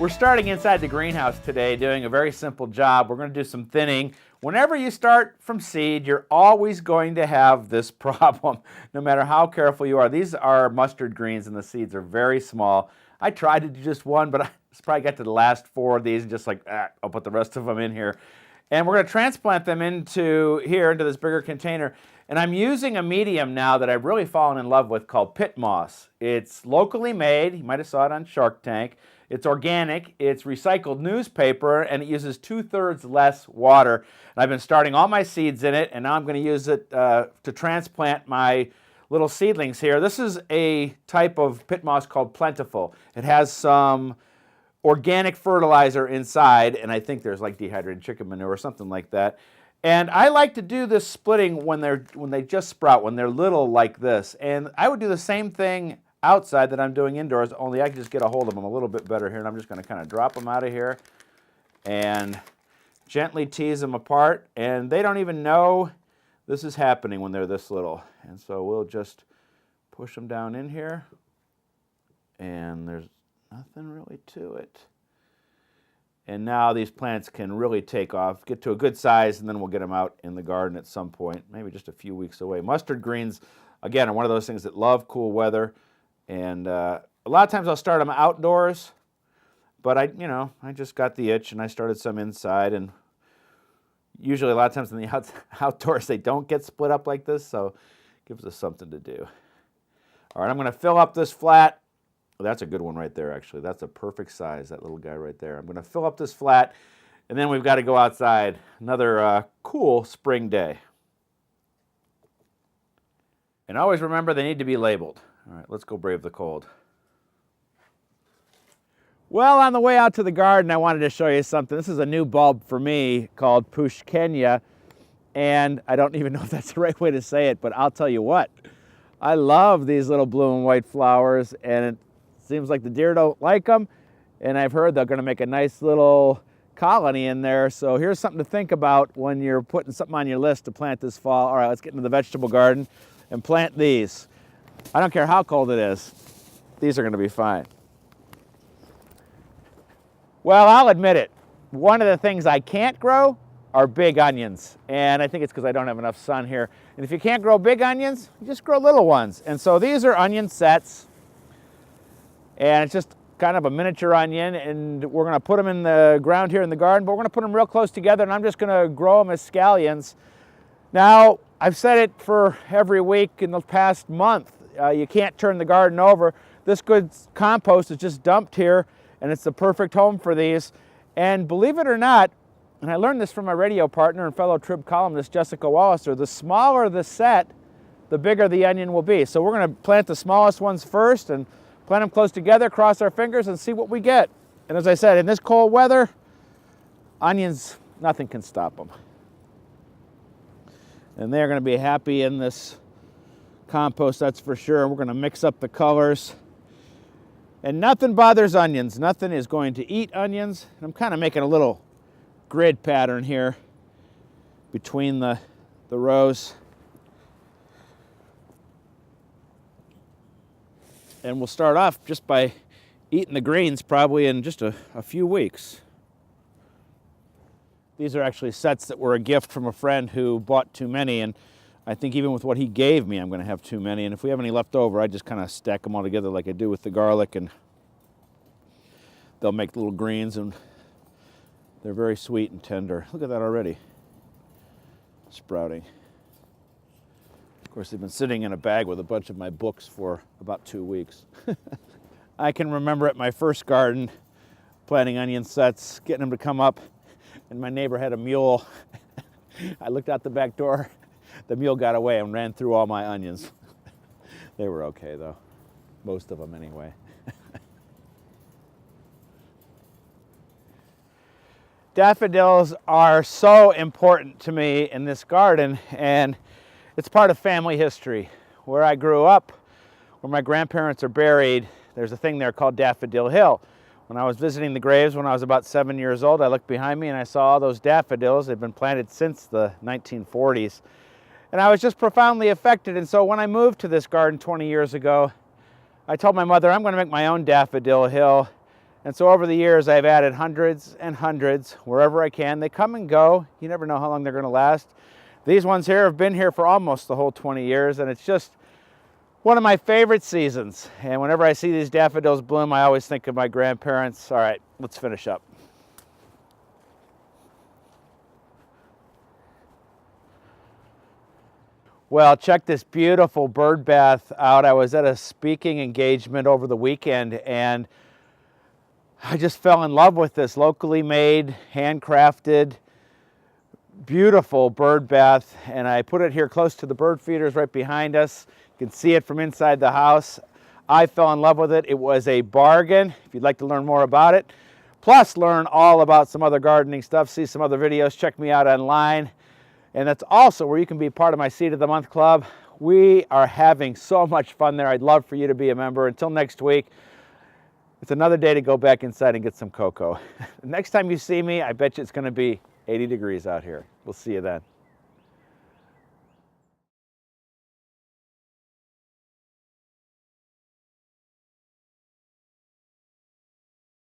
We're starting inside the greenhouse today, doing a very simple job. We're going to do some thinning. Whenever you start from seed, you're always going to have this problem, no matter how careful you are. These are mustard greens, and the seeds are very small. I tried to do just one, but I probably got to the last 4 of these and just like, I'll put the rest of them in here. And we're going to transplant them into this bigger container. And I'm using a medium now that I've really fallen in love with called pit moss. It's locally made. You might have saw it on Shark Tank. It's organic, it's recycled newspaper, and it uses 2/3 less water. And I've been starting all my seeds in it, and now I'm going to use it to transplant my little seedlings here. This is a type of pit moss called Plentiful. It has some organic fertilizer inside, and I think there's like dehydrated chicken manure or something like that. And I like to do this splitting when they just sprout, when they're little like this. And I would do the same thing outside that I'm doing indoors, only I can just get a hold of them a little bit better here. And I'm just going to kind of drop them out of here and gently tease them apart. And they don't even know this is happening when they're this little. And so we'll just push them down in here. And there's nothing really to it. And now these plants can really take off, get to a good size, and then we'll get them out in the garden at some point, maybe just a few weeks away. Mustard greens, again, are one of those things that love cool weather. And a lot of times I'll start them outdoors, but I just got the itch and I started some inside. And usually a lot of times in the outdoors they don't get split up like this, so it gives us something to do. All right, I'm going to fill up this flat. Well, that's a good one right there, actually. That's a perfect size, that little guy right there. I'm going to fill up this flat, and then we've got to go outside. Another cool spring day. And always remember they need to be labeled. All right, let's go brave the cold. Well, on the way out to the garden, I wanted to show you something. This is a new bulb for me called Pushkenya, and I don't even know if that's the right way to say it, but I'll tell you what. I love these little blue and white flowers, and it seems like the deer don't like them, and I've heard they're going to make a nice little colony in there. So here's something to think about when you're putting something on your list to plant this fall. All right, let's get into the vegetable garden and plant these. I don't care how cold it is. These are going to be fine. Well, I'll admit it. One of the things I can't grow are big onions. And I think it's because I don't have enough sun here. And if you can't grow big onions, you just grow little ones. And so these are onion sets. And it's just kind of a miniature onion. And we're going to put them in the ground here in the garden. But we're going to put them real close together. And I'm just going to grow them as scallions. Now, I've said it for every week in the past month. You can't turn the garden over. This good compost is just dumped here, and it's the perfect home for these. And believe it or not, and I learned this from my radio partner and fellow Trib columnist Doug Oster, the smaller the set, the bigger the onion will be. So we're going to plant the smallest ones first and plant them close together, cross our fingers, and see what we get. And as I said, in this cold weather, onions, nothing can stop them. And they're going to be happy in this compost, that's for sure. We're going to mix up the colors. And nothing bothers onions. Nothing is going to eat onions. I'm kind of making a little grid pattern here between the rows. And we'll start off just by eating the greens probably in just a few weeks. These are actually sets that were a gift from a friend who bought too many, and I think even with what he gave me, I'm going to have too many. And if we have any left over, I just kind of stack them all together like I do with the garlic, and they'll make little greens, and they're very sweet and tender. Look at that already, sprouting. Of course, they've been sitting in a bag with a bunch of my books for about 2 weeks. I can remember at my first garden, planting onion sets, getting them to come up, and my neighbor had a mule. I looked out the back door. The mule got away and ran through all my onions. They were okay, though. Most of them, anyway. Daffodils are so important to me in this garden, and it's part of family history. Where I grew up, where my grandparents are buried, there's a thing there called Daffodil Hill. When I was visiting the graves when I was about 7 years old, I looked behind me and I saw all those daffodils. They'd been planted since the 1940s. And I was just profoundly affected. And so when I moved to this garden 20 years ago, I told my mother, I'm going to make my own Daffodil Hill. And so over the years, I've added hundreds and hundreds wherever I can. They come and go. You never know how long they're going to last. These ones here have been here for almost the whole 20 years, and it's just one of my favorite seasons. And whenever I see these daffodils bloom, I always think of my grandparents. All right, let's finish up. Well, check this beautiful bird bath out. I was at a speaking engagement over the weekend, and I just fell in love with this locally made, handcrafted, beautiful bird bath, and I put it here close to the bird feeders right behind us. You can see it from inside the house. I fell in love with it. It was a bargain. If you'd like to learn more about it, plus learn all about some other gardening stuff, see some other videos, check me out online. And that's also where you can be part of my Seed of the Month Club. We are having so much fun there. I'd love for you to be a member. Until next week, it's another day to go back inside and get some cocoa. Next time you see me, I bet you it's going to be 80 degrees out here. We'll see you then.